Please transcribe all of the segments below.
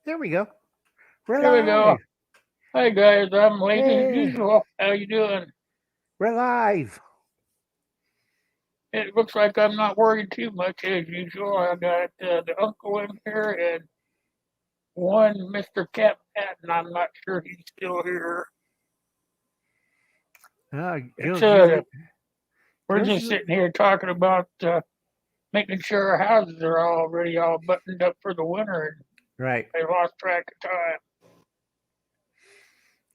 There we go. We're There we go. live. Hi guys, I'm late as Hey, usual. How you doing? we're live. It looks like I'm not worried too much as usual. I got the uncle in here and one Mr. Cat Patton. I'm not sure he's still here. It's Gil's usually we're Gil's just usually sitting here talking about making sure our houses are already all buttoned up for the winter, and right. I lost track of time.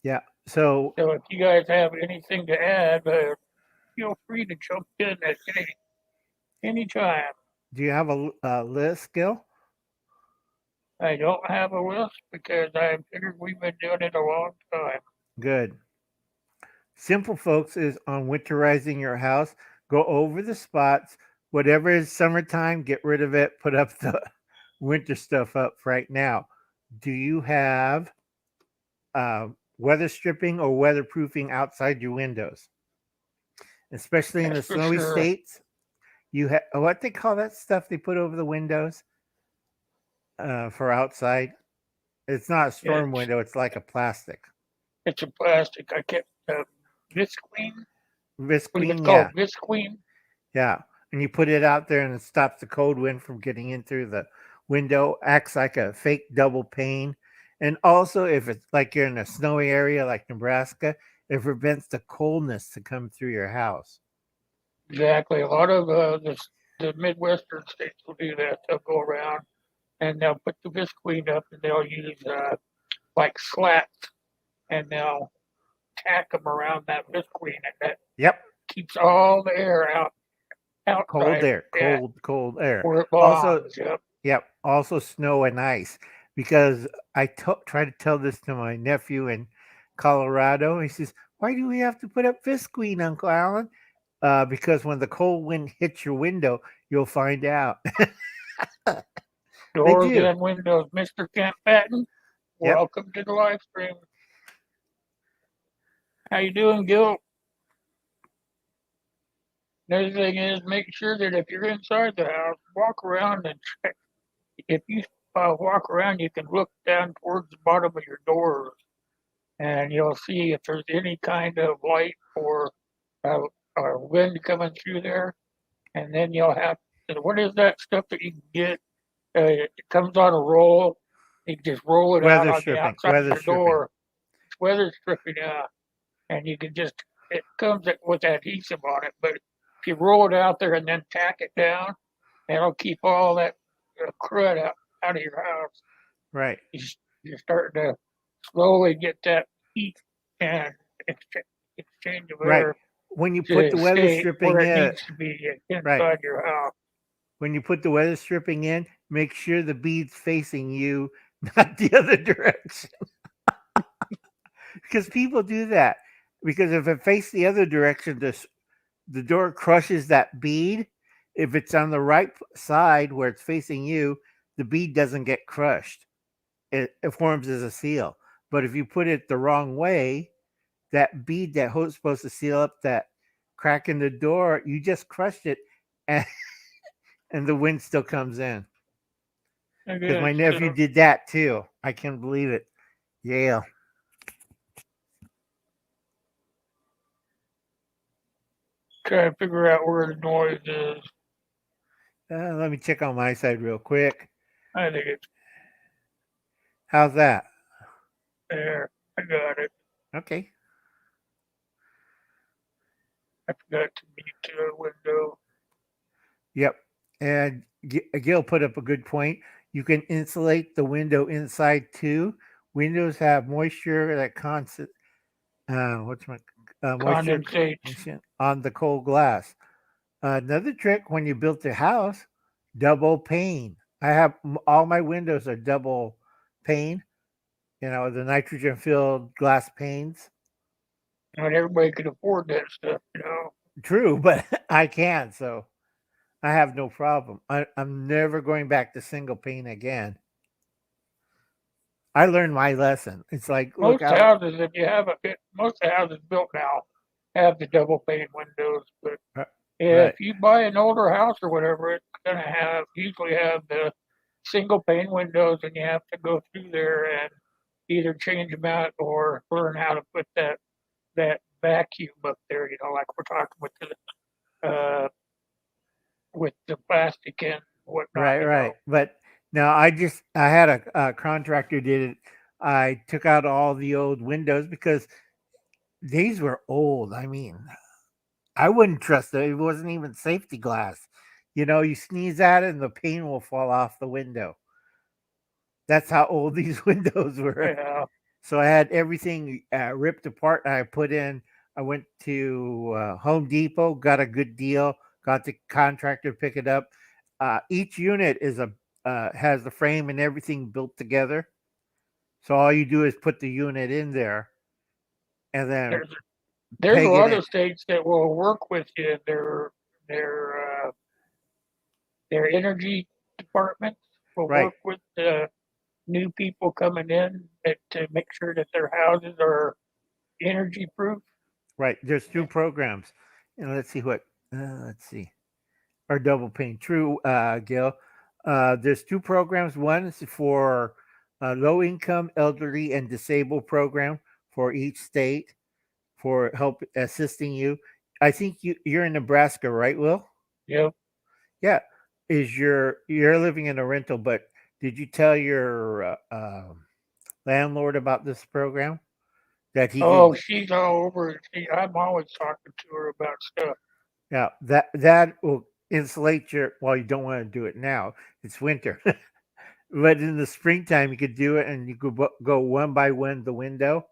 Yeah. So, So if you guys have anything to add, feel free to jump in at any time. do you have a list, Gil? I don't have a list because I figured we've been doing it a long time. Good. Simple, folks, is on winterizing your house. Go over the spots. Whatever is summertime, get rid of it. Put up the winter stuff up right now. Do you have uh, weather stripping or weatherproofing outside your windows? Especially in That's the for snowy sure. states, you have what they call that stuff they put over the windows for outside. It's not a storm It's window. It's like a plastic it's a plastic. I kept visqueen. I believe it's visqueen. Yeah, called visqueen. yeah. And you put it out there, and it stops the cold wind from getting in through the window. Acts like a fake double pane. And also, if it's like you're in a snowy area like Nebraska, it prevents the coldness to come through your house. Exactly. A lot of the Midwestern states will do that. They'll go around and they'll put the visqueen up and they'll use like slats and they'll tack them around that visqueen and that Yep, keeps all the air cold outside air, yeah, cold air. where it Also, belongs. Yep. yep. Also, snow and ice. Because try to tell this to my nephew in Colorado. He says, "Why do we have to put up visqueen, Uncle Alan?" Because when the cold wind hits your window, you'll find out. They Doors do. and windows. Mr. Camp Patton, Yep. welcome to the live stream. How you doing, Gil? Another thing is make sure that if you're inside the house, walk around and check. If you walk around, you can look down towards the bottom of your doors, and you'll see if there's any kind of light uh, or wind coming through there. And then you'll have what is that stuff that you can get? It comes on a roll. You just roll it out Weather on the stripping. outside of Weather your stripping. door. It's weather stripping out, and you can just it comes with adhesive on it. But if you roll it out there and then tack it down, it'll keep all that crud out of your house. Right. You, you're starting to slowly get that heat and exchange of Right. air When you put to the weather stay stripping where it in, needs to be right. inside your house. When you put the weather stripping in, make sure the bead's facing you, not the other direction. Because people do that. Because if it faces the other direction, the door crushes that bead. If it's on the right side where it's facing you, the bead doesn't get crushed. It forms as a seal. But if you put it the wrong way, that bead that was supposed to seal up that crack in the door, you just crushed it, and, and the wind still comes in. I Because my guess nephew did that too. I can't believe it. Yeah. try to figure out where the noise is. Let me check on my side real quick. I think it's How's that? there. I got it. Okay. I forgot to mute the window. Yep. And Gil put up a good point. You can insulate the window inside too. Windows have moisture that constant. What's my moisture Condensate. on the cold glass. Another trick when you built the house, double pane. I have all my windows are double pane. You know, the nitrogen filled glass panes. Not everybody can afford that stuff. True, but I can, so I have no problem. I'm never going back to single pane again. I learned my lesson. It's like, look Most out. houses, if you have most of the houses built now have the double pane windows. But Uh, if Right, you buy an older house or whatever, it's gonna usually have the single pane windows, and you have to go through there and either change them out or learn how to put that vacuum up there. Like we're talking with the plastic and whatnot. Right. But now I had a contractor did it. I took out all the old windows because these were old. I mean, I wouldn't trust it. It wasn't even safety glass. You sneeze at it and the pane will fall off the window. That's how old these windows were. Yeah, So I had everything ripped apart. And I went to Home Depot, got a good deal, got the contractor to pick it up. Each unit has the frame and everything built together. So all you do is put the unit in there and then there's there's a peg it lot in. of states that will work with you. Their energy departments will Right, work with the new people coming in to make sure that their houses are energy proof. right. There's two programs, and let's see what. Let's see. Or double pane. True, Gil. There's two programs. One is for low income, elderly, and disabled program for each state for help assisting you. I think you're in Nebraska, right, Will? Yep. Yeah. You're living in a rental, but did you tell your landlord about this program that he Oh, could? she's all over it. I'm always talking to her about stuff. Yeah, that will insulate your. Well, you don't want to do it now. It's winter. But in the springtime, you could do it, and you could go one by one the window,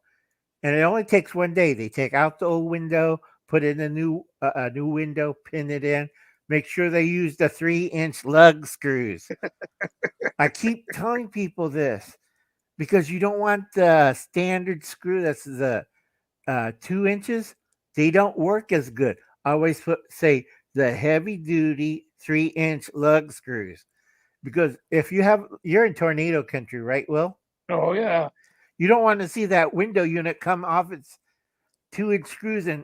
and it only takes one day. They take out the old window, put in a new window, pin it in. Make sure they use the 3-inch lug screws. I keep telling people this because you don't want the standard screw. That's the 2 inches. They don't work as good. I always say the heavy duty 3-inch lug screws because if you're in tornado country, right, Will? Oh yeah. You don't want to see that window unit come off its 2-inch screws and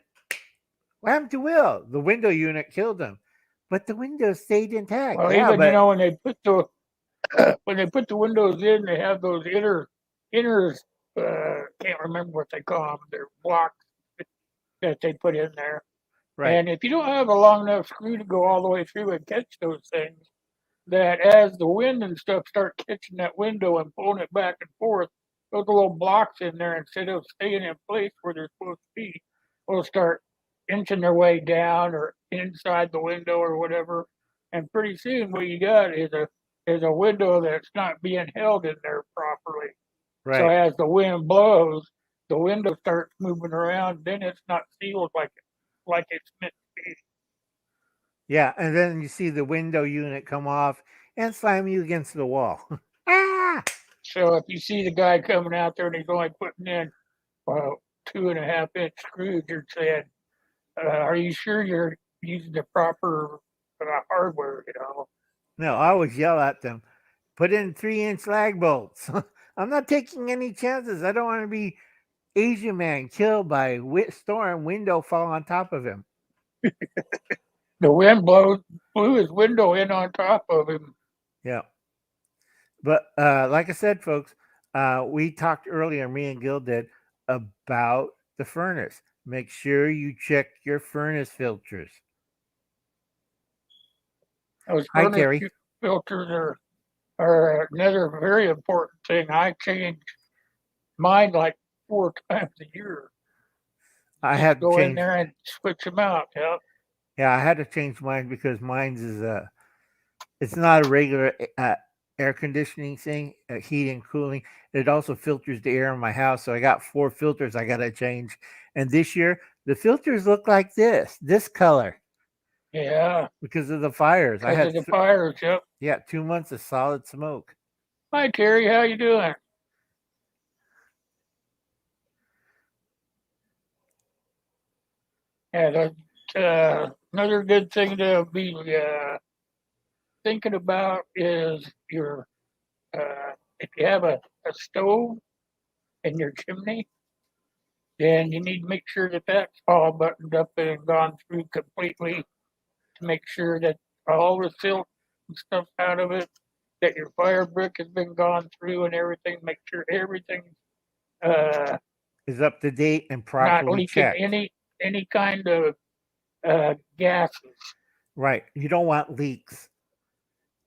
what happened to Will? The window unit killed him, but the window stayed intact. Well, Yeah, even but when they put the windows in, they have those inner can't remember what they call them. They're blocks that they put in there. right, And if you don't have a long enough screw to go all the way through and catch those things, that as the wind and stuff start catching that window and pulling it back and forth, those little blocks in there, instead of staying in place where they're supposed to be, will start inching their way down or inside the window or whatever. And pretty soon, what you got is a window that's not being held in there properly. So right. as the wind blows, the window starts moving around. Then it's not sealed like it's meant to be. Yeah, and then you see the window unit come off and slam you against the wall. Ah! So if you see the guy coming out there and he's only putting in 2.5 inch screws, you're saying, "Are you sure you're using the proper hardware?" No, I always yell at them. Put in 3-inch lag bolts. I'm not taking any chances. I don't want to be Asian man killed by storm window fall on top of him. The wind blew his window in on top of him. Yeah. But like I said, folks, we talked earlier, me and Gil did, about the furnace. Make sure you check your furnace filters. Those Hi, furnace Terry. filters are another very important thing. I change mine like 4 times a year. I Just had to go in change. there and switch them out. Yeah. Yeah, I had to change mine because mine's is it's not a regular air conditioning thing, heating and cooling. It also filters the air in my house. So I got 4 filters I got to change. And this year, the filters look like this color Yeah. because of the fires. I Because had, of the fires. Yep. 2 months of solid smoke. Hi, Terry. How you doing? Yeah, that's another good thing to be thinking about is if you have a stove in your chimney, then you need to make sure that that's all buttoned up and gone through completely to make sure that all the silt and stuff out of it. that your fire brick has been gone through and everything. Make sure everything's uh, Is up to date and not properly leaking checked. any kind of gases. Right. You don't want leaks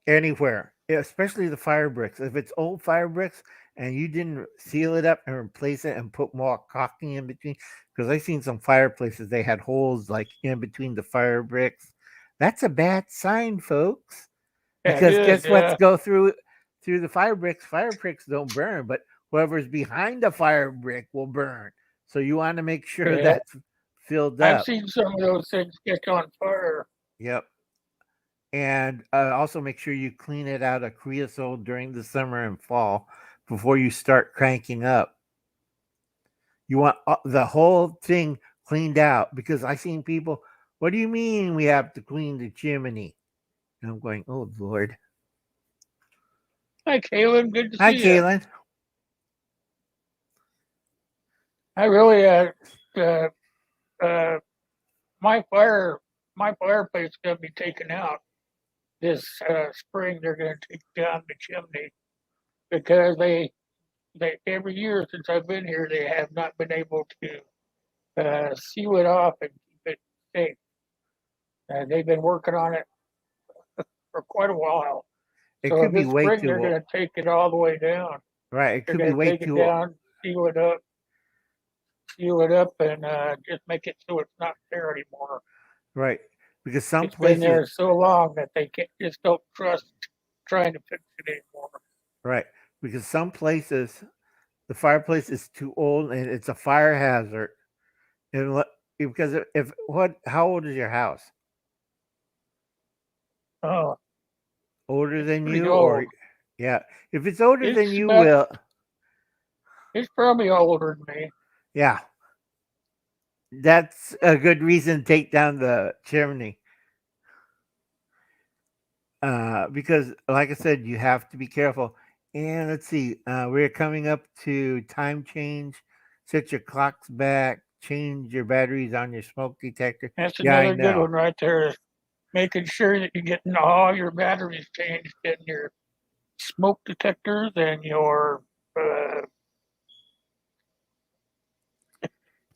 anywhere, especially the fire bricks. If it's old fire bricks and you didn't seal it up and replace it and put more caulking in between, because I've seen some fireplaces, they had holes like in between the fire bricks. That's a bad sign, folks. That Because is, guess what's yeah, go through the fire bricks? Fire bricks don't burn, but whoever's behind the fire brick will burn. So you want to make sure yeah. that's filled I've up. seen some of those things catch on fire. Yep. And also make sure you clean it out of creosote during the summer and fall before you start cranking up. You want the whole thing cleaned out because I seen people. What do you mean we have to clean the chimney? And I'm going, oh Lord. Hi, Caleb. Good to Hi, see you. Kaylin. I really uh, uh, my fireplace is gonna be taken out this spring. They're gonna take down the chimney because they every year since I've been here they have not been able to seal it off and keep it safe. They've been working on it for quite a while. It So could be this way spring too they're old. gonna take it all the way down. Right. It They're could be gonna way take it too old. down, seal it up, and just make it so it's not there anymore. Right. Because some It's been places, there so long that they just don't trust trying to fix it anymore. right. Because some places, the fireplace is too old and it's a fire hazard. And because if what, how old is your house? Oh, Older it's than pretty you, or old. yeah, if it's older It's than you, about will it's probably older than me. yeah, that's a good reason to take down the chimney. Because like I said, you have to be careful. And let's see, we're coming up to time change. Set your clocks back. Change your batteries on your smoke detector. That's Yeah, I another good know. one right there. Making sure that you're getting all your batteries changed in your smoke detectors and your uh,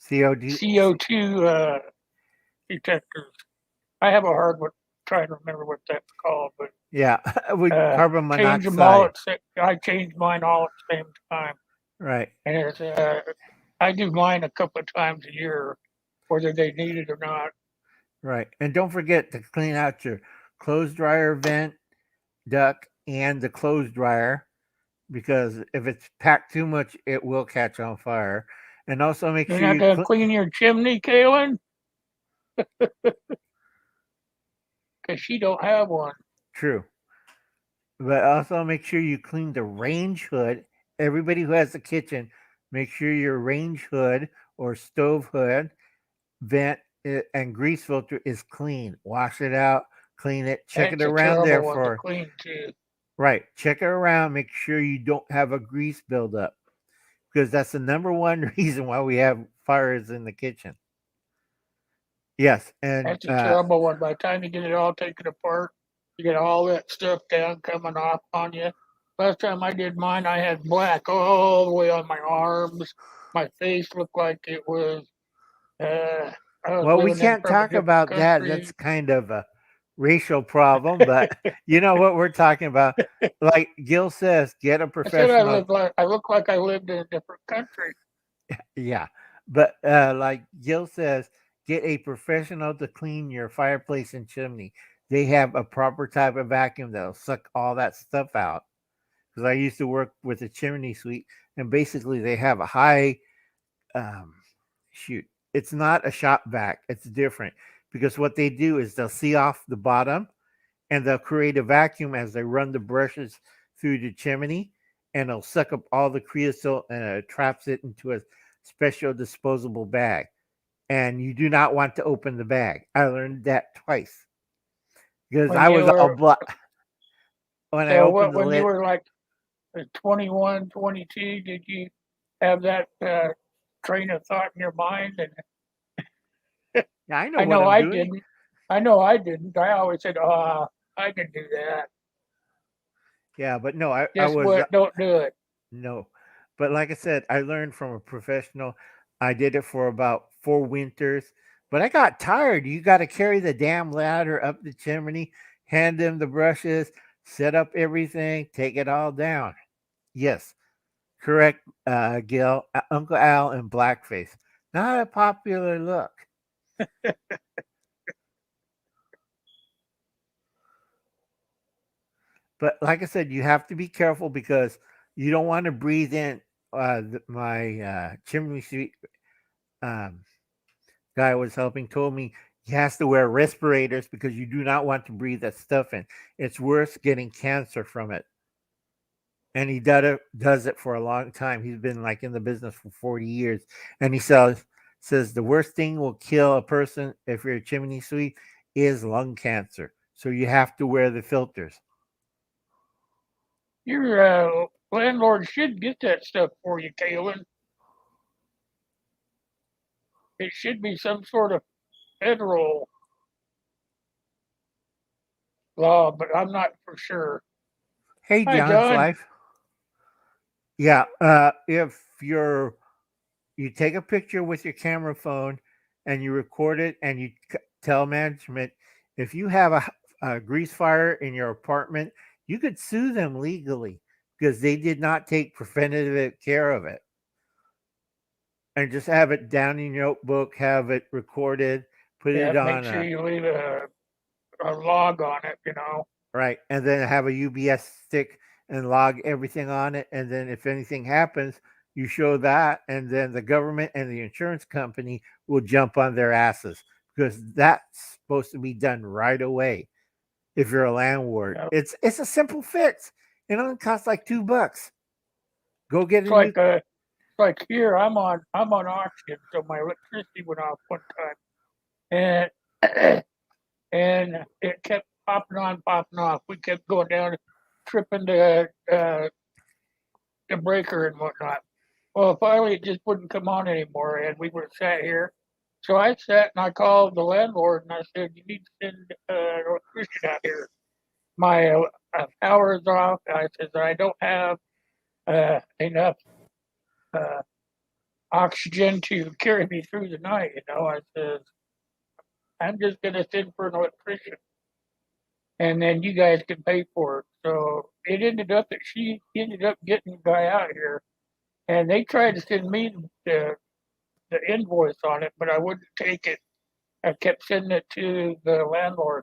COD. CO2 detectors. I have a hard one trying to remember what that's called, but Yeah, with carbon change them all monoxide. I change mine all at the same time, Right, and I do mine a couple of times a year, whether they need it or not. right. And don't forget to clean out your clothes dryer vent, duct, and the clothes dryer because if it's packed too much, it will catch on fire. And also make You're sure not you going to clean your chimney, Kaylin, because she don't have one. true, but also make sure you clean the range hood. Everybody who has a kitchen, make sure your range hood or stove hood vent and grease filter is clean. Wash it out, clean it, check it That's a around there terrible one to for clean too. right. Check it around. Make sure you don't have a grease buildup because that's the number one reason why we have fires in the kitchen. Yes, and That's a terrible one. By the time you get it all taken apart, you get all that stuff down coming off on you. Last time I did mine, I had black all the way on my arms. My face looked like it was. Uh, I was well, we living in can't from a talk different about that. That's country. kind of a racial problem, but you know what we're talking about. Like Gil says, get a I said professional. I looked like I lived in a different country. Yeah, but like Gil says, get a professional to clean your fireplace and chimney. They have a proper type of vacuum that'll suck all that stuff out. Because I used to work with a chimney sweep, and basically they have a high um, shoot. It's not a shop vac. It's different because what they do is they'll see off the bottom and they'll create a vacuum as they run the brushes through the chimney, and it'll suck up all the creosote and it traps it into a special disposable bag. And you do not want to open the bag. I learned that twice because When I you was all were when I so opened what? the When you lid. were like 21, 22, did you have that train of thought in your mind? And Yeah, I know I what know I'm I doing. didn't. I know I didn't. I always said, "Ah, I can do that." Yeah, but no, I Just was what? Don't do it. no. But like I said, I learned from a professional. I did it for about 4 winters, but I got tired. You got to carry the damn ladder up the chimney, hand them the brushes, set up everything, take it all down. Yes, correct, Gil, Uncle Al, and blackface. Not a popular look. But like I said, you have to be careful because you don't want to breathe in. My chimney sweep um, guy was helping told me he has to wear respirators because you do not want to breathe that stuff in. It's worse getting cancer from it. And he does it for a long time. He's been like in the business for 40 years. And he says the worst thing will kill a person if you're a chimney sweep is lung cancer. So you have to wear the filters. Your landlord should get that stuff for you, Kalen. It should be some sort of federal law, but I'm not for sure. Hey, Hi, John's John. life. Yeah, if you take a picture with your camera phone and you record it and you tell management if you have a grease fire in your apartment, you could sue them legally because they did not take preventative care of it. And just have it down in your notebook, have it recorded, put Yeah, it make on sure a you leave a log on it, you know. right, and then have a UBS stick and log everything on it. And then if anything happens, you show that, and then the government and the insurance company will jump on their asses because that's supposed to be done right away. If you're a landlord, Yeah. it's a simple fix. It only costs like $2. Go get It's a new like here I'm on auction, so my electricity went off one time, and and it kept popping off. We kept going down, tripping the breaker and whatnot. Well, finally it just wouldn't come on anymore, and we were sat here. So I sat and I called the landlord and I said, "You need to send an electrician out here. My power is off." I said, "I don't have enough uh, oxygen to carry me through the night." I said, "I'm just going to send for an electrician, and then you guys can pay for it." So it ended up that she ended up getting a guy out here, and they tried to send me the invoice on it, but I wouldn't take it. I kept sending it to the landlord.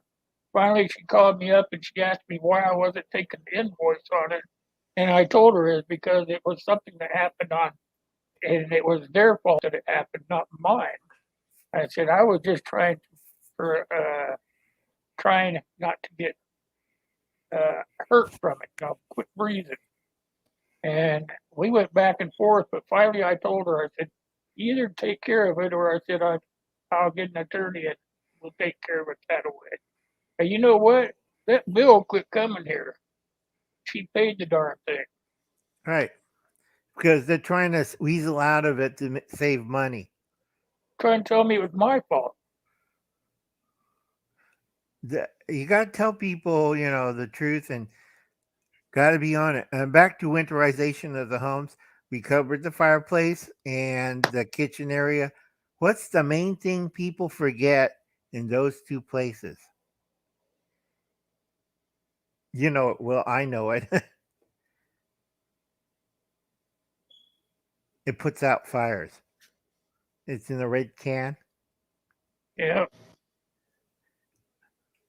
Finally, she called me up and she asked me why I wasn't taking the invoice on it. And I told her it's because it was something that happened and it was their fault that it happened, not mine. I said I was just trying not to get hurt from it, quit breathing. And we went back and forth, but finally I told her, I said, either take care of it or I said I'll get an attorney and we'll take care of it that way. And you know what? That bill quit coming here. She paid the darn thing. right because they're trying to weasel out of it to save money. Trying to tell me it was my fault. You got to tell people, the truth and got to be on it. And back to winterization of the homes, we covered the fireplace and the kitchen area. What's the main thing people forget in those two places? You know it. Well, I know it. It puts out fires. It's in the red can. Yeah,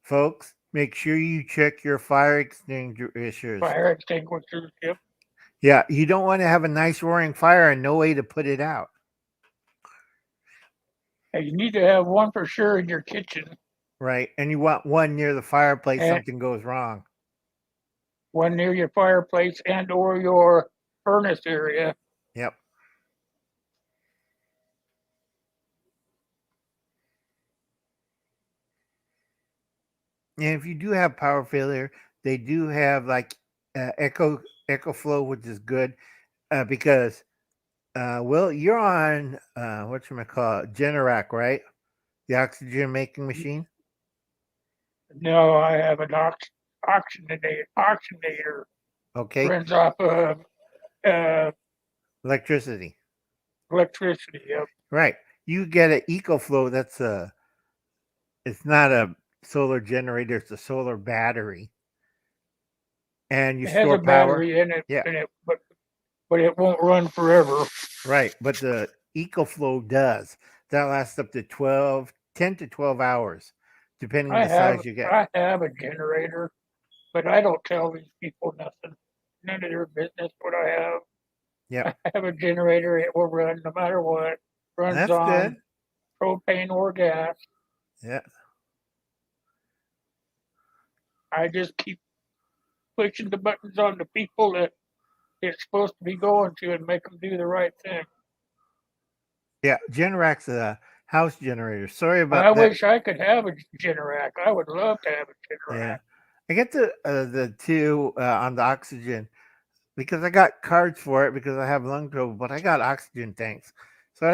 Folks, make sure you check your fire extinguishers. fire extinguishers. Yep. Yeah, you don't want to have a nice roaring fire and no way to put it out. And you need to have one for sure in your kitchen Right. And you want one near the fireplace, and something goes wrong. one near your fireplace and or your furnace area. Yep. And if you do have power failure, they do have like echo flow, which is good because well, you're on what you call it, Generac, right? The oxygen making machine. No, I have an oxygenator. Okay, runs off of uh, electricity. electricity. Yep. Right. You get an EcoFlow. That's a. It's not a solar generator. It's a solar battery, and you It has store a power. battery in it, Yeah. but it won't run forever. Right. But the EcoFlow does. That lasts up to 10 to 12 hours, depending I the have size you get. I have a generator, but I don't tell these people nothing. None of their business what I have. Yep. I have a generator. It will run no matter what. Runs That's good. on propane or gas. Yeah. I just keep pushing the buttons on the people that it's supposed to be going to and make them do the right thing. Yeah. Generac's a house generator. Sorry I about that. wish I could have a Generac. I would love to have a Yeah. Generac. I get the two on the oxygen because I got cards for it because I have lung trouble, but I got oxygen tanks, so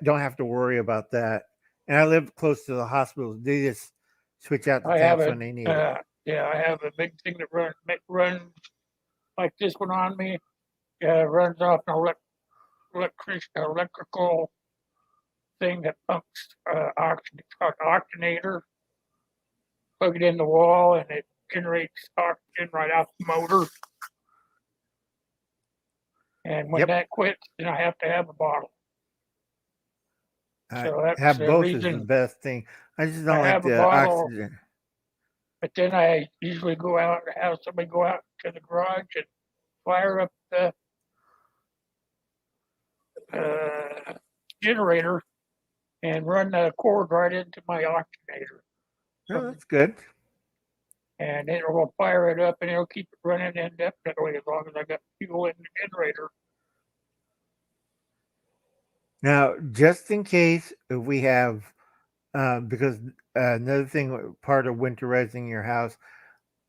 don't have to worry about that. And I live close to the hospital. They just switch out the I have tanks a when they need it. yeah, I have a big thing that runs like this one on me. Runs off an electrical thing that pumps oxygen. It's called an oxygenator. Plug it in the wall and it generates oxygen right out the motor. And when Yep, that quits, then I have to have a bottle. I So that's have the both is the reason best thing. I just I don't like have a the bottle. oxygen. But then I usually go out and have somebody go out to the garage and fire up the uh, generator and run the cord right into my oxygenator. Oh, So, that's good. and it will fire it up and it'll keep it running indefinitely as long as I got fuel in the generator. Now, just in case if we have, because another thing, part of winterizing your house,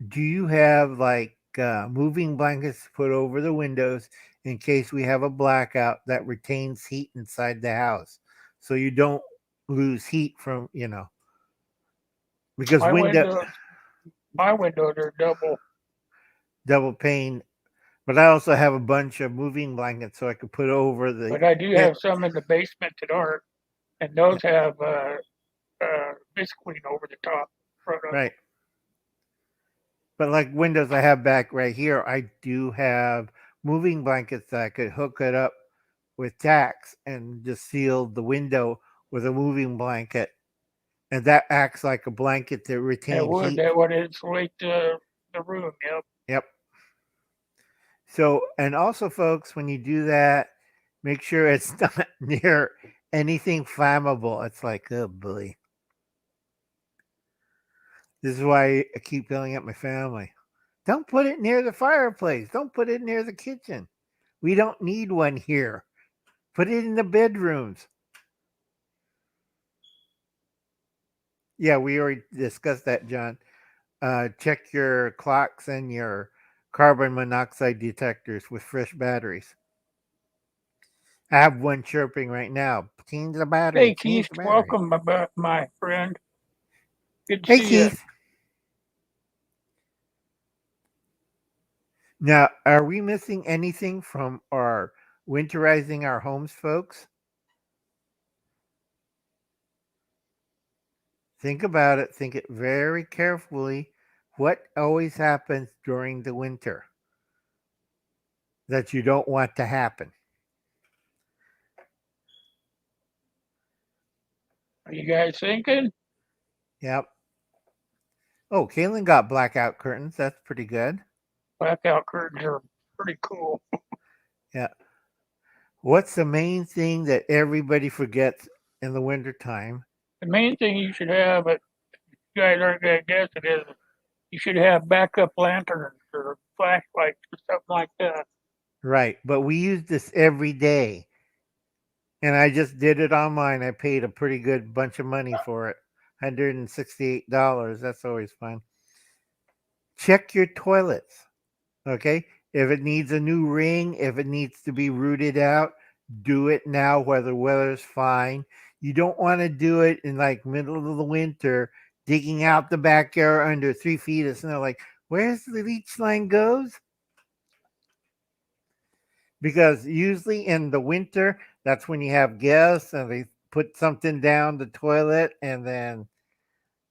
do you have like moving blankets to put over the windows in case we have a blackout that retains heat inside the house, so you don't lose heat from because My windows, my windows are double pane. But I also have a bunch of moving blankets so I could put over the but I do it. have some in the basement that aren't, and those have visqueen over the top front of them. Right. But like windows I have back right here, I do have moving blankets that I could hook it up with tacks and just seal the window with a moving blanket. And that acts like a blanket to retain heat. That would insulate the room. Yep. Yep. So, and also, folks, when you do that, make sure it's not near anything flammable. It's like, oh boy. This is why I keep yelling at my family. Don't put it near the fireplace. Don't put it near the kitchen. We don't need one here. Put it in the bedrooms. Yeah, we already discussed that, John. Check your clocks and your carbon monoxide detectors with fresh batteries. I have one chirping right now. Change the battery. Hey Change Keith, the battery. welcome, my friend. Good to Hey, see you. Keith. Now, are we missing anything from our winterizing our homes, folks? Think about it. Think it very carefully. What always happens during the winter that you don't want to happen? Are you guys thinking? Yep. Oh, Kaylin got blackout curtains. That's pretty good. Blackout curtains are pretty cool. Yeah. What's the main thing that everybody forgets in the wintertime? The main thing you should have, but you guys aren't gonna guess it is, you should have backup lanterns or flashlights or something like that. Right. But we use this every day. And I just did it online. I paid a pretty good bunch of money for it. $168. That's always fun. Check your toilets. Okay. If it needs a new ring, if it needs to be rooted out, do it now where the weather's fine. You don't want to do it in like middle of the winter, digging out the backyard under 3 feet of snow. Like, where's the leach line goes? because usually in the winter, that's when you have guests and they put something down the toilet and then,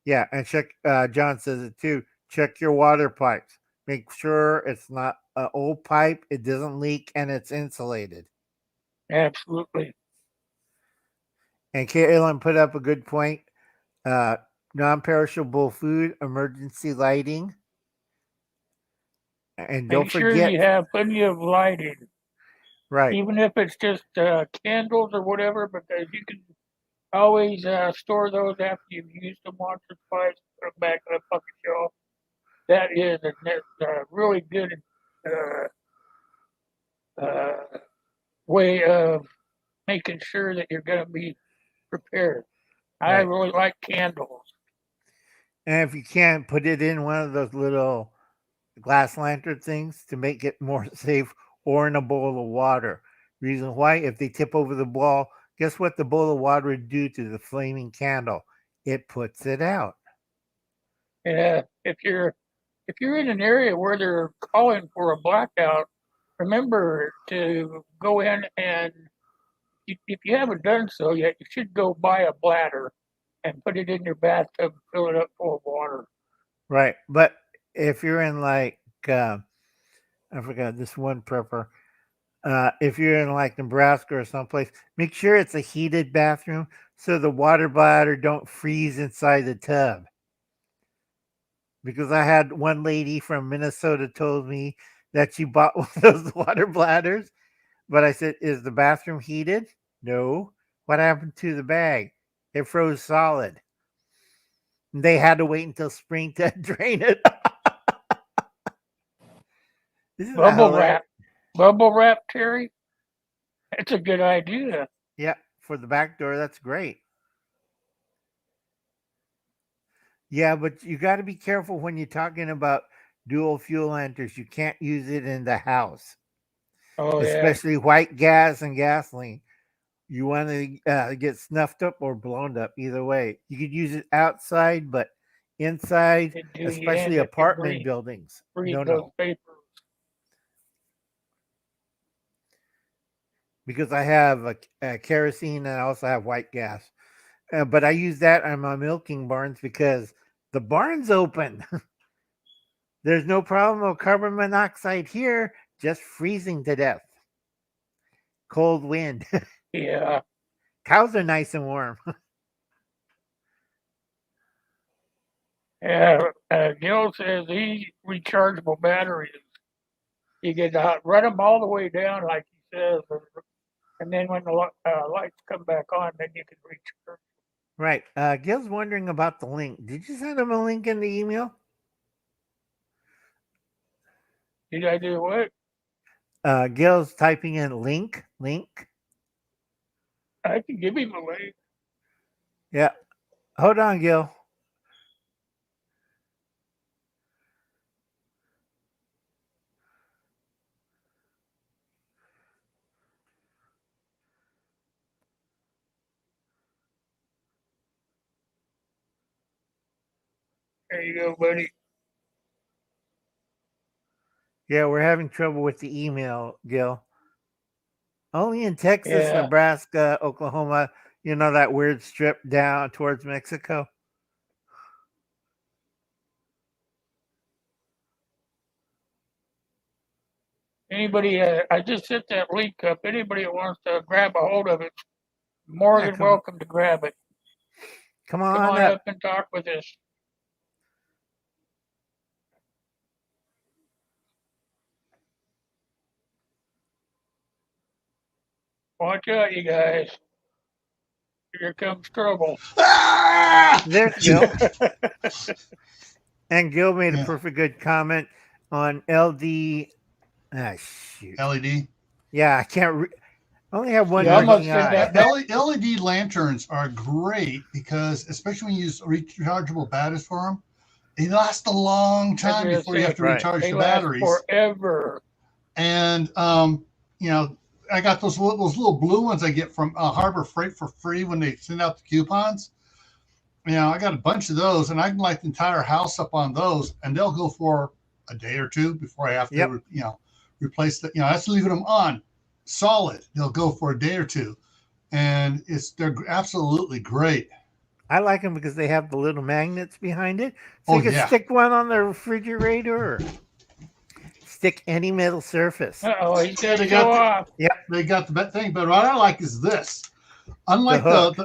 yeah, and check, John says it too, check your water pipes. Make sure it's not an old pipe, it doesn't leak, and it's insulated. Absolutely. And Kaylin put up a good point. Uh, Non-perishable food, emergency lighting, and don't Make sure forget, you have plenty of lighting, right, even if it's just candles or whatever, because you can always store those after you've used them once or twice, put them back on a bucket shelf. That is a really good uh, uh, way of making sure that you're going to be prepared. I right. really like candles. And if you can, put it in one of those little glass lantern things to make it more safe, or in a bowl of water. Reason why, if they tip over the ball, guess what the bowl of water would do to the flaming candle? It puts it out. If you're in an area where they're calling for a blackout, remember to go in and if you haven't done so yet, you should go buy a bladder and put it in your bathtub and fill it up full of water. Right. But if you're in like, I forgot this one prepper, if you're in like Nebraska or someplace, make sure it's a heated bathroom so the water bladder don't freeze inside the tub. Because I had one lady from Minnesota told me that she bought one of those water bladders, but I said, "Is the bathroom heated?" No. What happened to the bag? It froze solid. They had to wait until spring to drain it. Isn't that Bubble hilarious? wrap, bubble wrap, Terry. That's a good idea. Yeah, for the back door, that's great. Yeah, but you got to be careful when you're talking about dual fuel lanterns. You can't use it in the house, Oh yeah, especially white gas and gasoline. You want to get snuffed up or blown up, either way. You could use it outside, but inside, it do you in especially if you apartment buildings, breathe no, those no. papers. Because I have a kerosene and I also have white gas. But I use that on my milking barns because the barn's open. There's no problem of carbon monoxide here, just freezing to death. Cold wind. Yeah, Cows are nice and warm. yeah. Gil says these rechargeable batteries. You can run them all the way down, like he says, and then when the lights come back on, then you can recharge. Right. Gil's wondering about the link. Did you send him a link in the email? Did I do what? Gil's typing in link. I can give him a link. Yeah. Hold on, Gil. There you go, buddy. Yeah, we're having trouble with the email, Gil. Only in Texas, Yeah. Nebraska, Oklahoma, that weird strip down towards Mexico. Anybody, I just sent that link up. Anybody that wants to grab a hold of it, more Yeah, than welcome to grab it. come Come on on up. up and talk with us. Watch out, you guys. Here comes trouble. Ah! There's Gil. And Gil made a Yeah. perfect good comment on LD. Ah, shoot. LED. Yeah, I can't. I only have one You almost working said eye. that back. LED lanterns are great because, especially when you use rechargeable batteries for them, they last a long time before you have to Right. recharge They the last batteries. forever. And I got those little blue ones I get from Harbor Freight for free when they send out the coupons. I got a bunch of those, and I can light the entire house up on those, and they'll go for a day or two before I have to, Yep. replace the. I have to leave them on solid. They'll go for a day or two, and they're absolutely great. I like them because they have the little magnets behind it, so Oh you can yeah, stick one on the refrigerator or stick any metal surface. Oh, he's yeah. gonna show off. They got the thing, but what I like is this. The Unlike hook.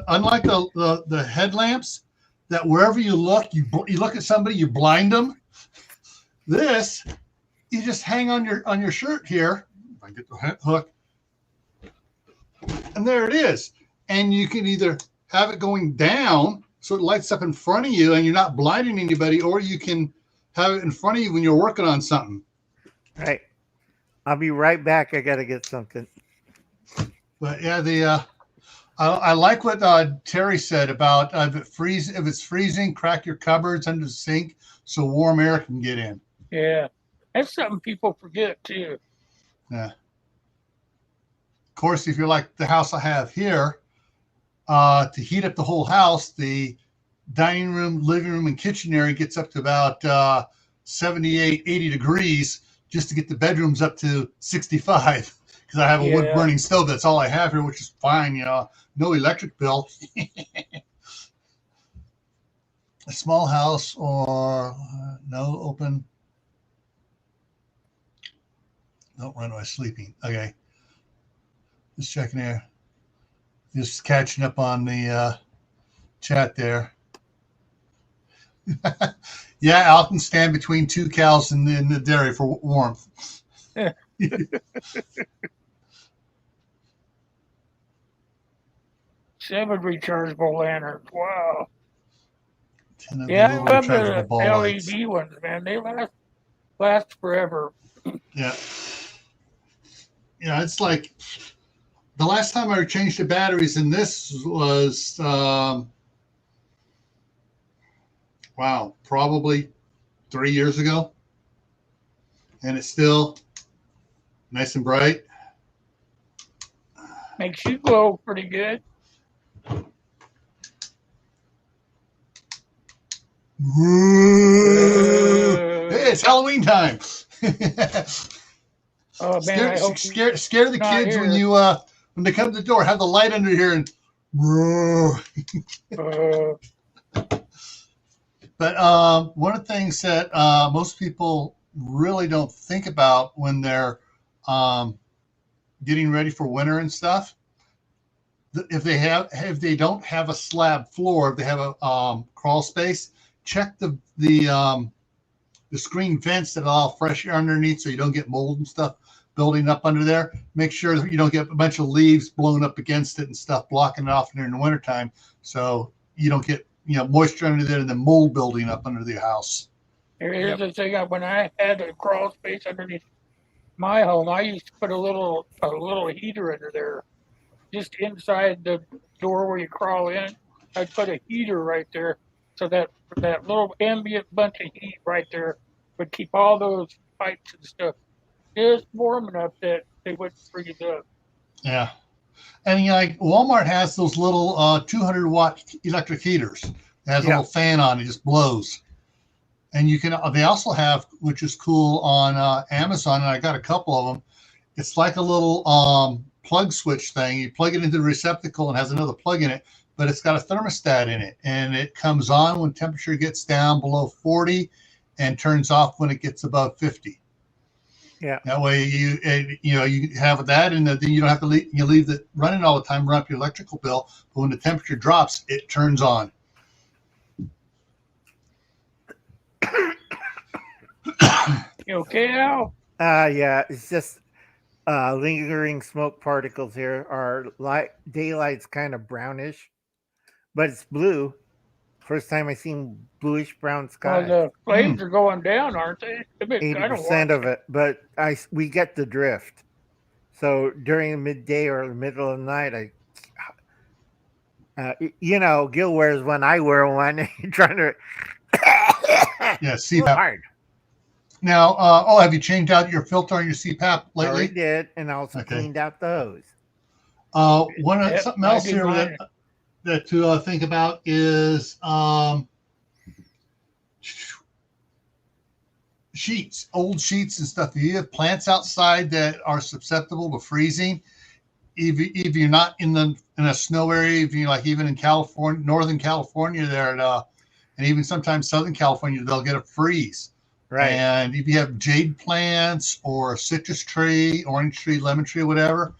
the headlamps, that wherever you look, you look at somebody, you blind them. This, you just hang on your shirt here. If I get the hook, and there it is. And you can either have it going down so it lights up in front of you and you're not blinding anybody, or you can have it in front of you when you're working on something. Right. I'll be right back. I gotta get something. But yeah, I like what Terry said about if it's freezing, crack your cupboards under the sink so warm air can get in. Yeah, that's something people forget too. Yeah. Of course, if you're like the house I have here, to heat up the whole house, the dining room, living room, and kitchen area gets up to about 78, 80 degrees just to get the bedrooms up to 65. Because I have a wood burning stove. That's all I have here, which is fine. No electric bill. A small house or no open. Don't run away sleeping. Okay. Just checking here. Just catching up on the chat there. Yeah, Al can stand between two cows in the dairy for warmth. 7 rechargeable lanterns. Wow. Yeah, I love the LED ones, man. They last forever. Yeah. Yeah, it's like the last time I changed the batteries in this was, probably 3 years ago. And it's still nice and bright. Makes you glow pretty good. Hey, it's Halloween time. Oh man, scare the kids here. when you when they come to the door. Have the light under here and. But one of the things that most people really don't think about when they're getting ready for winter and stuff, if they don't have a slab floor, if they have a crawl space, check the screen vents that allow fresh air underneath, so you don't get mold and stuff building up under there. Make sure that you don't get a bunch of leaves blown up against it and stuff blocking it off during the wintertime, so you don't get moisture under there and then mold building up under the house. Here's the thing: when I had a crawl space underneath my home, I used to put a little heater under there, just inside the door where you crawl in. I'd put a heater right there, so that little ambient bunch of heat right there would keep all those pipes and stuff just warm enough that they wouldn't freeze up. Yeah. And like Walmart has those little 200-watt electric heaters. It has a little fan on it, just blows. And they also have, which is cool, on Amazon, and I got a couple of them. It's like a little plug switch thing. You plug it into the receptacle and has another plug in it, but it's got a thermostat in it, and it comes on when temperature gets down below 40 and turns off when it gets above 50. Yeah. That way you have that, and then you don't have to leave it running all the time, run up your electrical bill. But when the temperature drops, it turns on. You okay, Al? Yeah. It's just lingering smoke particles here. Our daylight's kind of brownish, but it's blue. First time I seen bluish brown sky. Well, the flames are going down, aren't they? 80% of it, but we get the drift. So during midday or the middle of the night, Gil wears one, I wear one. Trying to CPAP. hard. Now, have you changed out your filter on your CPAP lately? I already did, and also cleaned out those. Something else here that to think about is sheets, old sheets and stuff. If you have plants outside that are susceptible to freezing, if you're not in a snow area, if you like even in California, Northern California there, and even sometimes Southern California, they'll get a freeze. Right. And if you have jade plants or a citrus tree, orange tree, lemon tree, whatever,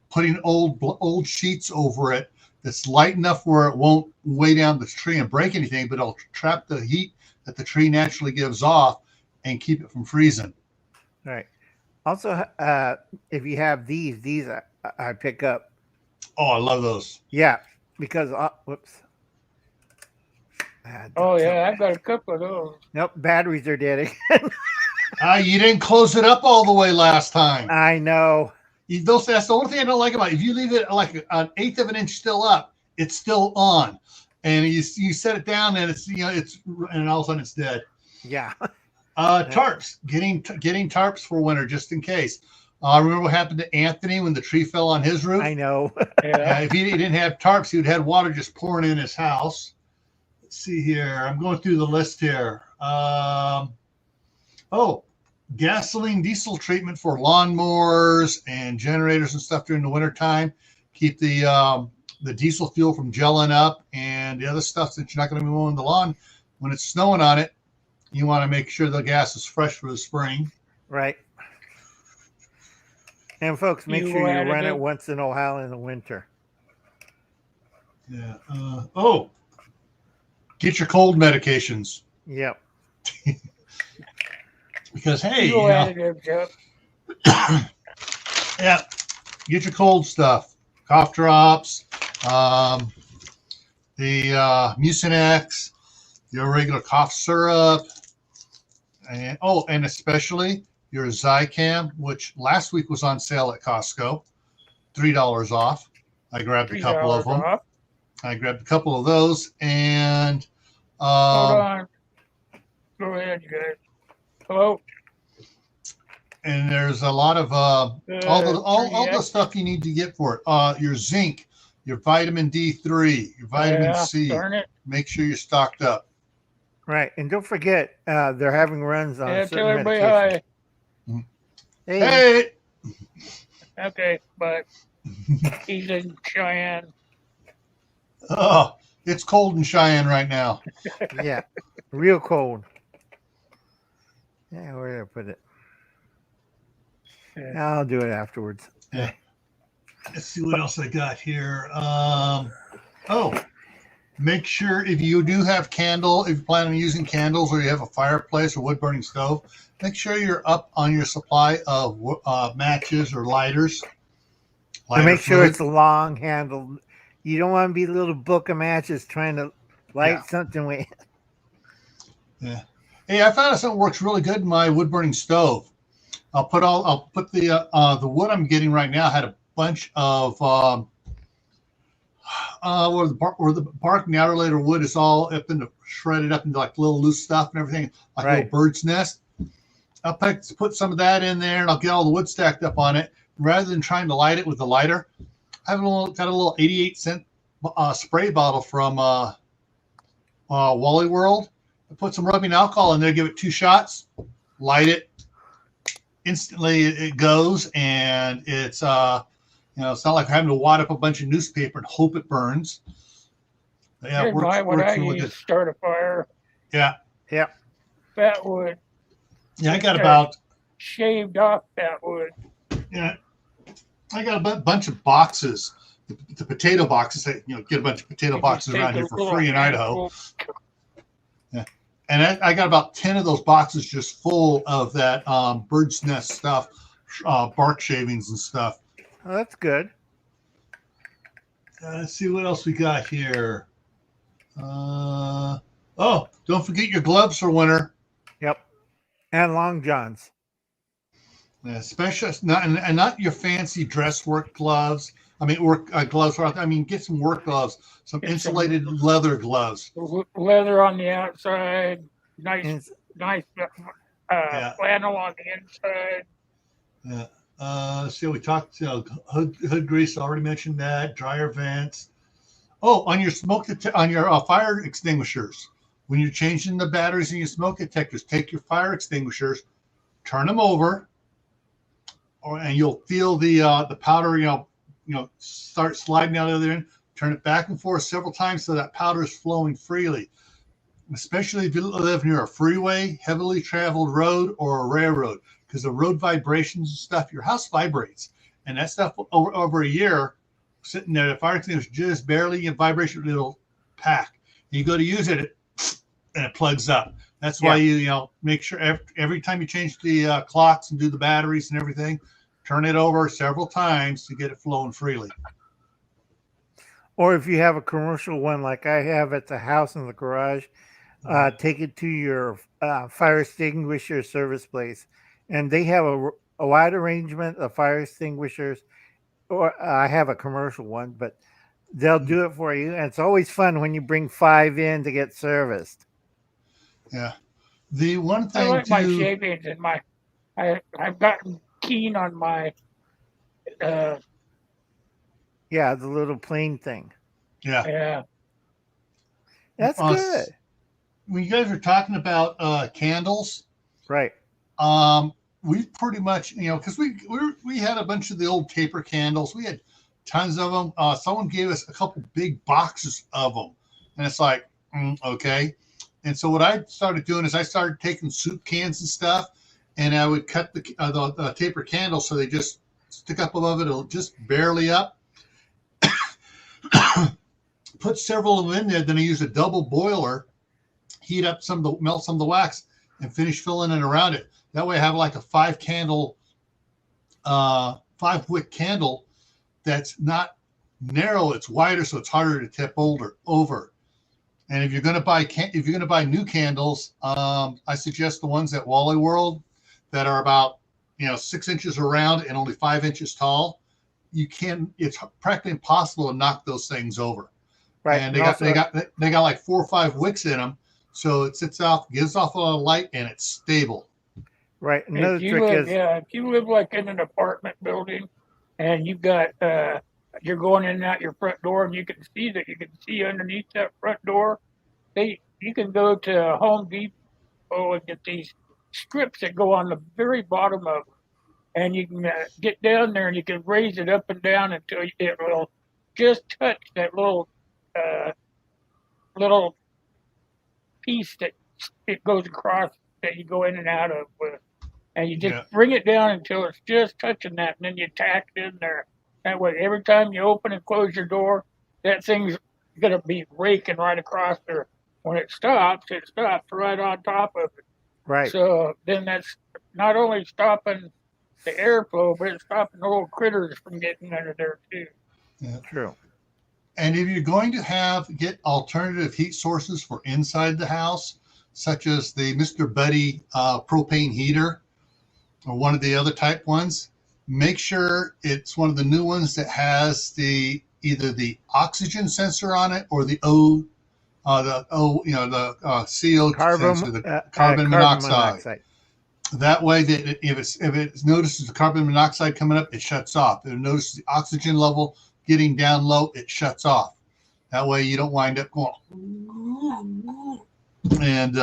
putting old sheets over it that's light enough where it won't weigh down the tree and break anything, but it'll trap the heat that the tree naturally gives off and keep it from freezing. Right. Also, if you have these I pick up. Oh, I love those. Yeah, because whoops. Oh yeah, I've got a couple of those. Nope, batteries are dead again. You didn't close it up all the way last time. I know. That's the only thing I don't like about it. If you leave it like an eighth of an inch still up, it's still on, and you set it down, and and all of a sudden it's dead. Yeah. Tarps, getting tarps for winter just in case. Remember what happened to Anthony when the tree fell on his roof? I know. Yeah. If he didn't have tarps, he would have had water just pouring in his house. Let's see here. I'm going through the list here. Gasoline diesel treatment for lawnmowers and generators and stuff during the wintertime. Keep the diesel fuel from gelling up, and the other stuff that you're not going to be mowing the lawn when it's snowing on it. You want to make sure the gas is fresh for the spring. Right. And folks, make sure you run it once in a while in the winter. Yeah. Get your cold medications. Yep. Because hey, Yeah. Get your cold stuff. Cough drops, the Mucinex, your regular cough syrup, and especially your Zicam, which last week was on sale at Costco, $3 off. I grabbed a couple of them. I grabbed a couple of those, and hold on. Go ahead, you guys. Hello. And there's a lot of all the stuff you need to get for it. Your zinc, your vitamin D3, your vitamin C. Darn it. Make sure you're stocked up. Right, and don't forget they're having runs on. Tell everybody hi. Hey. Okay, but he's in Cheyenne. Oh, it's cold in Cheyenne right now. Yeah, real cold. Yeah, where did I put it? Yeah. I'll do it afterwards. Yeah. Let's see what else I got here. Make sure if you do have if you plan on using candles or you have a fireplace or wood burning stove, make sure you're up on your supply of matches or lighters. And make sure it's long handled. You don't want to be a little book of matches trying to light something with. Yeah. Hey, I found out something works really good in my wood burning stove. I'll put the wood I'm getting right now had a bunch of where the bark and the outer layer wood is all shredded up into like little loose stuff and everything, like a little bird's nest. I'll put some of that in there, and I'll get all the wood stacked up on it. Rather than trying to light it with the lighter, I've got a little 88-cent spray bottle from Wally World. I put some rubbing alcohol in there, give it 2 shots, light it. Instantly it goes, and it's it's not like having to wad up a bunch of newspaper and hope it burns. Yeah, it works really good. Start a fire. Yeah. That wood. Yeah, I got about shaved off that wood. Yeah, I got a bunch of boxes, the potato boxes. Get a bunch of potato boxes around here for free in Idaho. Yeah, and I got about 10 of those boxes just full of that bird's nest stuff, bark shavings and stuff. Oh, that's good. Let's see what else we got here. Don't forget your gloves for winter. Yep, and long johns. Yeah, especially not your fancy dress work gloves. I mean, work gloves. Get some work gloves, some insulated leather gloves. Leather on the outside, nice flannel on the inside. Yeah. So we talked hood grease. Already mentioned that. Dryer vents. Oh, on your fire extinguishers. When you're changing the batteries in your smoke detectors, take your fire extinguishers, turn them over, and you'll feel the powder, start sliding out of there. Turn it back and forth several times so that powder is flowing freely. Especially if you live near a freeway, heavily traveled road, or a railroad, because the road vibrations and stuff, your house vibrates, and that stuff over a year sitting there, the fire extinguisher just barely in vibration, it'll pack. You go to use it, and it plugs up. That's why you make sure every time you change the clocks and do the batteries and everything, turn it over several times to get it flowing freely. Or if you have a commercial one like I have at the house in the garage, take it to your fire extinguisher service place, and they have a wide arrangement of fire extinguishers. Or I have a commercial one, but they'll do it for you, and it's always fun when you bring 5 in to get serviced. Yeah, the one thing I like my shavings and I've gotten keen on my the little plane thing. Yeah. That's good. When you guys are talking about candles, right? We pretty much, because we had a bunch of the old taper candles. We had tons of them. Someone gave us a couple big boxes of them, and it's like, okay. And so what I started doing is I started taking soup cans and stuff, and I would cut the taper candles so they just stick up above it, it'll just barely up. Put several of them in there. Then I use a double boiler, heat up melt some of the wax, and finish filling it around it. That way I have like a 5-wick candle that's not narrow, it's wider, so it's harder to tip over. And if you're going to buy new candles, I suggest the ones at Wally World that are about 6 inches around and only 5 inches tall. It's practically impossible to knock those things over. Right. And they got like 4 or 5 wicks in them, so it gives off a lot of light, and it's stable. Right. Another trick is if you live like in an apartment building, and you've got you're going in and out your front door, and you can see underneath that front door. You can go to Home Depot and get these strips that go on the very bottom of it, and you can get down there and you can raise it up and down until it will just touch that little piece that it goes across that you go in and out of with, and you just bring it down until it's just touching that, and then you tack it in there. That way, every time you open and close your door, that thing's gonna be raking right across there. When it stops right on top of it. Right. So then that's not only stopping the airflow, but it's stopping the little critters from getting under there too. Yeah. True. And if you're going to get alternative heat sources for inside the house, such as the Mr. Buddy propane heater or one of the other type ones, make sure it's one of the new ones that has either the oxygen sensor on it or the CO2 sensor, the carbon monoxide. That way, that if it notices the carbon monoxide coming up, it shuts off. If it notices the oxygen level getting down low, it shuts off. That way, you don't wind up going and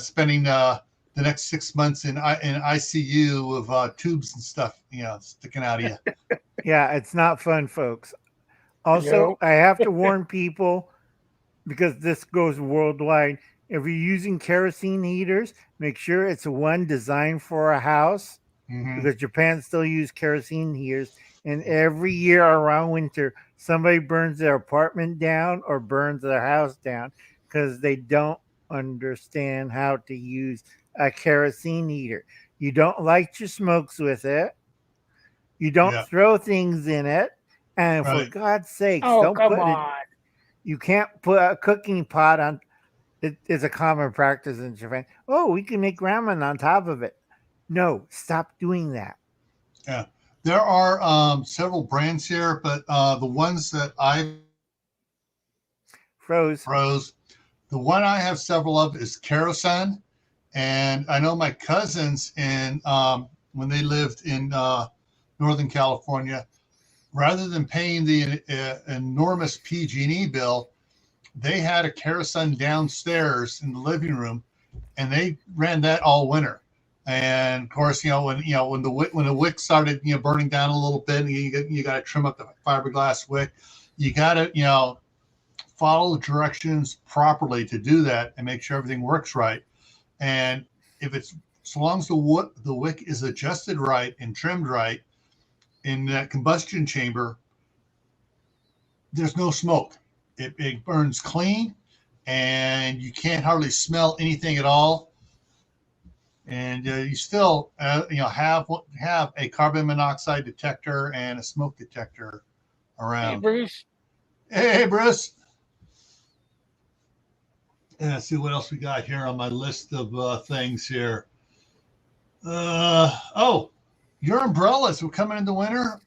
spending the next 6 months in ICU with tubes and stuff, sticking out of you. Yeah, it's not fun, folks. Also, I have to warn people, because this goes worldwide. If you're using kerosene heaters, make sure it's one designed for a house, because Japan still use kerosene heaters. And every year around winter, somebody burns their apartment down or burns their house down because they don't understand how to use a kerosene heater. You don't light your smokes with it. You don't throw things in it. And for God's sakes, don't put it. You can't put a cooking pot on. It is a common practice in Japan. Oh, we can make ramen on top of it. No, stop doing that. Yeah, there are several brands here, but the ones that I froze. The one I have several of is Kerosene, and I know my cousins when they lived in Northern California, rather than paying the enormous PG&E bill, they had a kerosene downstairs in the living room, and they ran that all winter. And of course, when the wick started burning down a little bit, you got to trim up the fiberglass wick. You got to follow the directions properly to do that and make sure everything works right. And if it's so long as the wick is adjusted right and trimmed right in that combustion chamber, there's no smoke. It burns clean, and you can't hardly smell anything at all. And you still have a carbon monoxide detector and a smoke detector Hey, around. Bruce. Hey, Bruce. And let's see what else we got here on my list of things here. Your umbrellas were coming in the winter.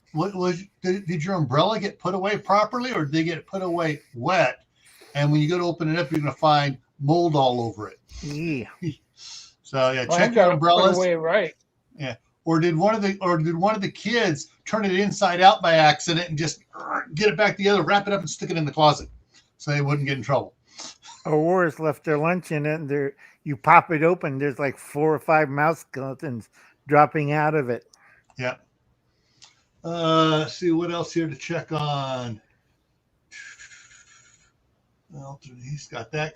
Did your umbrella get put away properly, or did they get put away wet? And when you go to open it up, you're going to find mold all over it. Yeah. So yeah, Well, check your umbrellas. Away right. Yeah. Or did one of the kids turn it inside out by accident and just get it back together, wrap it up, and stick it in the closet so they wouldn't get in trouble? Or worse, left their lunch in it, and you pop it open, there's like 4 or 5 mouse skeletons dropping out of it. Yeah. See what else here to check on. Well, he's got that.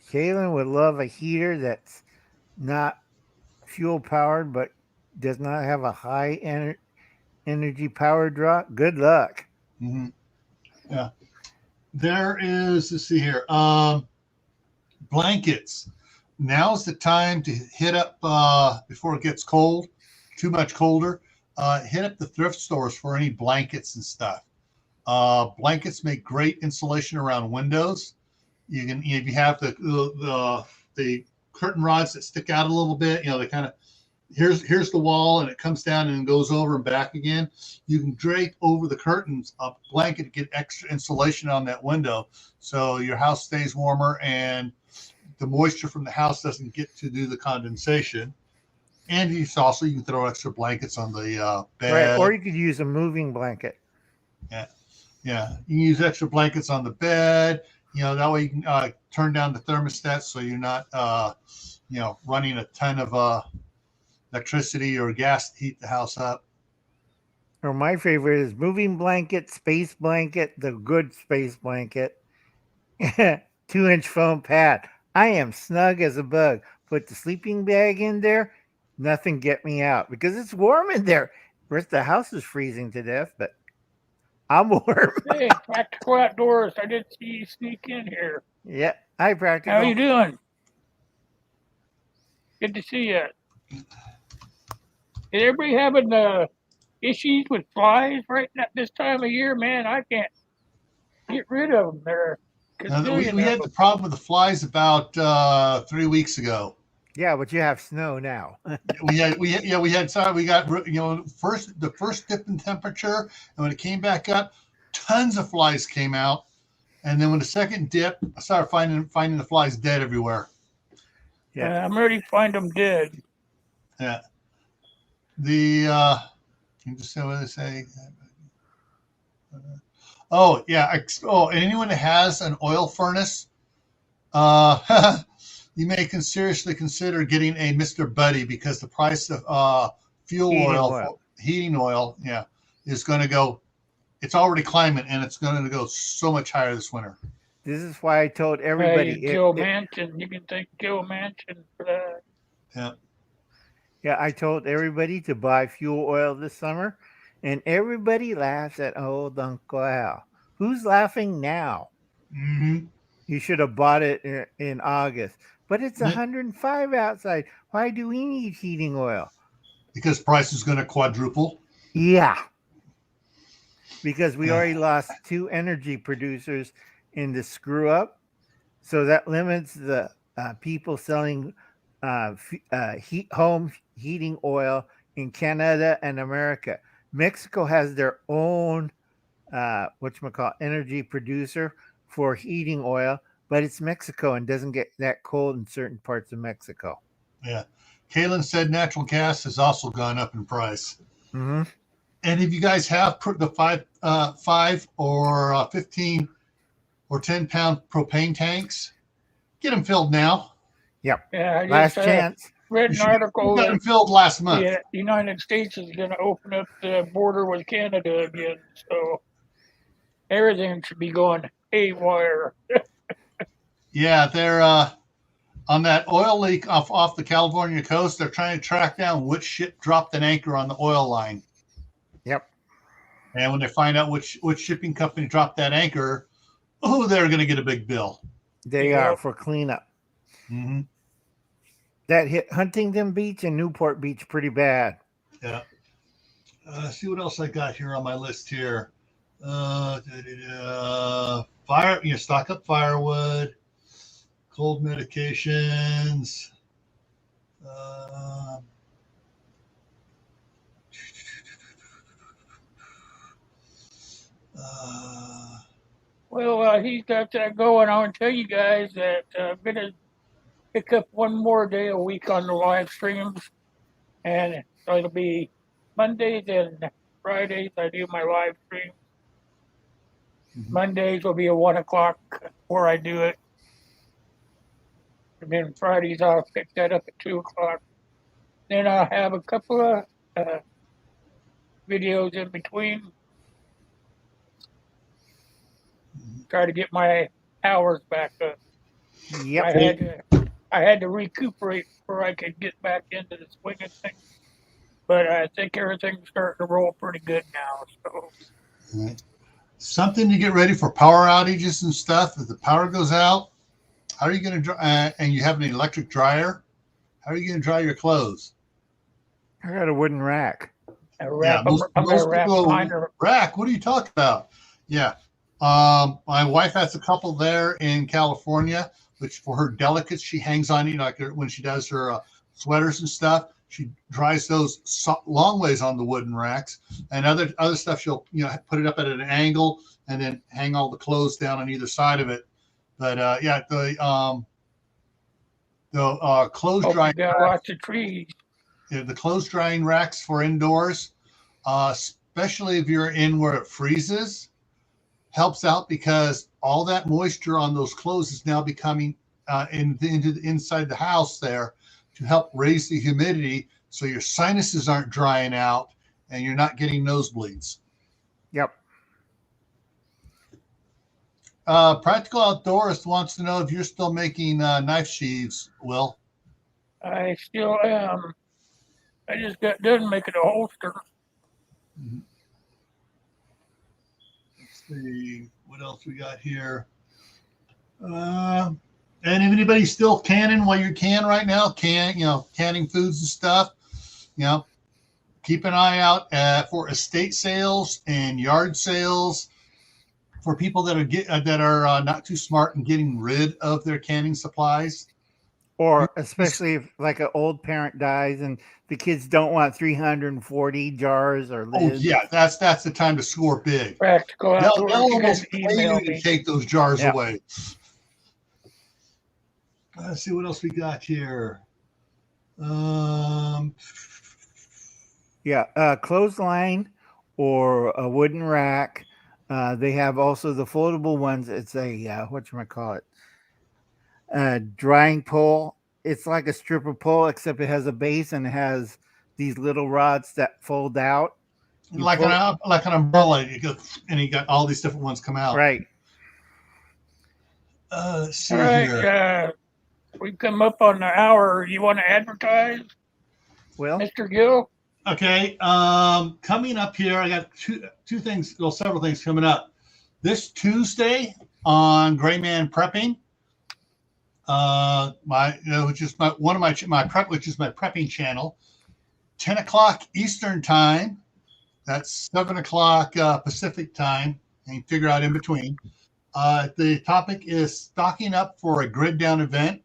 Kaylin would love a heater that's not fuel powered, but does not have a high energy power draw. Good luck. Mm-hmm. Yeah. There is, let's see here. Blankets. Now's the time to hit up before it gets cold, too much colder. Hit up the thrift stores for any blankets and stuff. Blankets make great insulation around windows. You can, if you have the curtain rods that stick out a little bit, they kind of, here's the wall and it comes down and goes over and back again. You can drape over the curtains a blanket to get extra insulation on that window, so your house stays warmer and the moisture from the house doesn't get to do the condensation. And you can throw extra blankets on the bed. Right, or you could use a moving blanket. Yeah, you can use extra blankets on the bed. That way you can turn down the thermostat so you're not, running a ton of electricity or gas to heat the house up. Or my favorite is moving blanket, space blanket, the good space blanket, 2-inch foam pad. I am snug as a bug. Put the sleeping bag in there, nothing get me out because it's warm in there. The rest of the house is freezing to death, but I'm warm. Hey, Practical Outdoors. I did see you sneak in here. Yeah, hi, Practical. How you doing? Good to see you. Is everybody having issues with flies right now this time of year? Man, I can't get rid of them. They're we had the problem with the flies about 3 weeks ago. Yeah, but you have snow now. we got the first dip in temperature, and when it came back up, tons of flies came out. And then when the second dip, I started finding the flies dead everywhere. Yeah, I'm ready to find them dead. Yeah. You just say what they say. Anyone that has an oil furnace, you may seriously consider getting a Mr. Buddy, because the price of heating oil, is going to go. It's already climbing, and it's going to go so much higher this winter. This is why I told everybody. You can thank Gil Mansion for that. Yeah. Yeah, I told everybody to buy fuel oil this summer, and everybody laughs at old Uncle Al. Who's laughing now? Mm-hmm. You should have bought it in August. But it's 105 outside. Why do we need heating oil? Because price is going to quadruple. Yeah. Because we already lost 2 energy producers in the screw up. So that limits the people selling home heating oil in Canada and America. Mexico has their own energy producer for heating oil, but it's Mexico and doesn't get that cold in certain parts of Mexico. Yeah. Kaylin said natural gas has also gone up in price. Mm-hmm. And if you guys have the 5 or 15 or 10-pound propane tanks. Get them filled now. Yep. Yeah, I Last just chance. read You an article got that them filled last month. the United States is going to open up the border with Canada again, so everything should be going haywire. Yeah, they're on that oil leak off the California coast. They're trying to track down which ship dropped an anchor on the oil line. Yep. And when they find out which shipping company dropped that anchor, they're going to get a big bill. They Yep. are for cleanup. Mm-hmm. That hit Huntington Beach and Newport Beach pretty bad. Yeah. See what else I got here on my list here. Fire. Stock up firewood, cold medications. Well, he's got that going. I want to tell you guys that I'm going to pick up one more day a week on the live streams, and so it'll be Mondays and Fridays. I do my live stream. Mhm. Mondays will be at 1:00 where I do it, and then Fridays I'll pick that up at 2:00. Then I'll have a couple of videos in between. Try to get my hours back up. Yep. I had to recuperate before I could get back into the swing of things. But I think everything's starting to roll pretty good now. So Right. Something to get ready for power outages and stuff. If the power goes out, how are you going to and you have an electric dryer? How are you going to dry your clothes? I got a wooden rack. I'm Most gonna wrap people mine around. rack. What are you talking about? Yeah. My wife has a couple there in California, which for her delicates, she hangs on, like when she does her sweaters and stuff, she dries those long ways on the wooden racks, and other stuff she'll put it up at an angle and then hang all the clothes down on either side of it. But the clothes drying Got lots of trees. the clothes drying racks for indoors, especially if you're in where it freezes, helps out because all that moisture on those clothes is now becoming into the inside the house there to help raise the humidity so your sinuses aren't drying out and you're not getting nosebleeds. Yep. Practical Outdoorist wants to know if you're still making knife sheaths, Will. I still am. I just got done making a holster. Mm-hmm. Let's see what else we got here. And if anybody's still canning while you can right now, canning foods and stuff, keep an eye out for estate sales and yard sales for people that are not too smart and getting rid of their canning supplies. Or especially if like an old parent dies and the kids don't want 340 jars or lids. Oh yeah, that's the time to score big. Practical They'll Outdoors. You almost guys pay email you to me. take those jars Yeah. away. Let's see what else we got here. Clothesline or a wooden rack. They have also the foldable ones. It's a whatchamacallit? Drying pole. It's like a stripper pole, except it has a base and it has these little rods that fold out. Like an umbrella, you got all these different ones come out. Right. Let's see All right, here. we've come up on the hour. You want to advertise, Well, Mr. Gill? Okay. Coming up here, I got two things. Well, several things coming up. This Tuesday on Gray Man Prepping, which is my prepping channel, 10 o'clock Eastern time. That's 7 o'clock Pacific time, and you figure out in between. The topic is stocking up for a grid down event.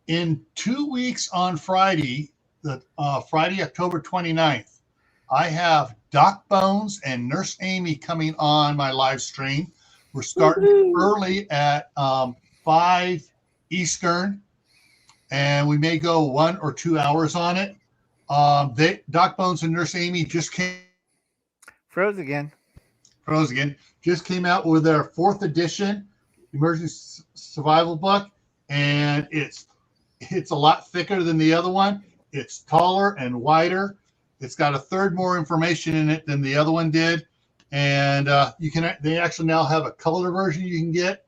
In 2 weeks on Friday, Friday, October 29th, I have Doc Bones and Nurse Amy coming on my live stream. We're starting early at 5 Eastern, and we may go 1 or 2 hours on it. Doc Bones and Nurse Amy just came. froze again. Pros again, just came out with their 4th edition emergency survival book, and it's a lot thicker than the other one. It's taller and wider. It's got a third more information in it than the other one did, and they actually now have a color version you can get.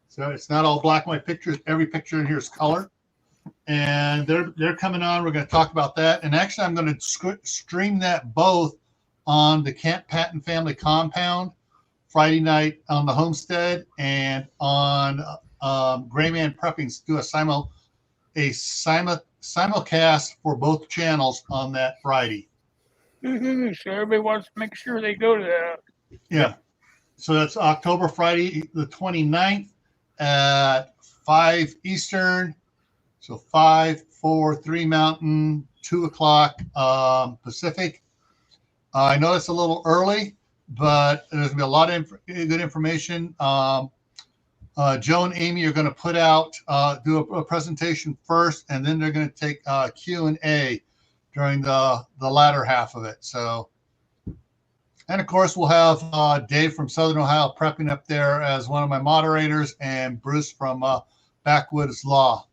So it's not all black and white pictures. Every picture in here is color. And they're coming on. We're going to talk about that. And actually, I'm going to stream that both on the Camp Patton Family Compound Friday night on the Homestead, and on Gray Man Prepping, do a simulcast for both channels on that Friday. So everybody wants to make sure they go to that. Yeah. So that's Friday the 29th at 5 Eastern. So 5, 4, 3 Mountain, 2 o'clock Pacific. I know it's a little early, but there's going to be a lot of good information. Joe and Amy are going to put out, do a presentation first, and then they're going to take Q&A during the latter half of it. So, and of course, we'll have Dave from Southern Ohio Prepping up there as one of my moderators, and Bruce from Backwoods Law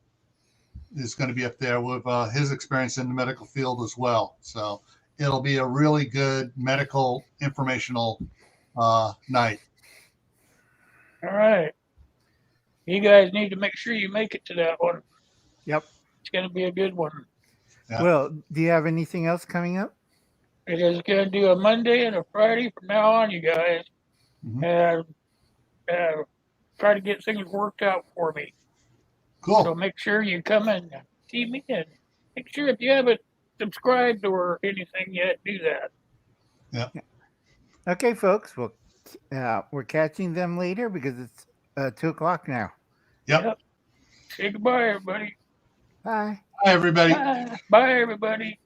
is going to be up there with his experience in the medical field as well. So it'll be a really good medical informational night. All right. You guys need to make sure you make it to that one. Yep. It's going to be a good one. Yeah. Well, do you have anything else coming up? It is going to do a Monday and a Friday from now on, you guys. Mhm. And try to get things worked out for me. Cool. So make sure you come and see me, and make sure if you haven't subscribed or anything yet, do that. Yeah. Okay, folks. Well, we're catching them later because it's 2 o'clock now. Yep. Say goodbye, everybody. Bye. Hi, everybody. Bye, everybody.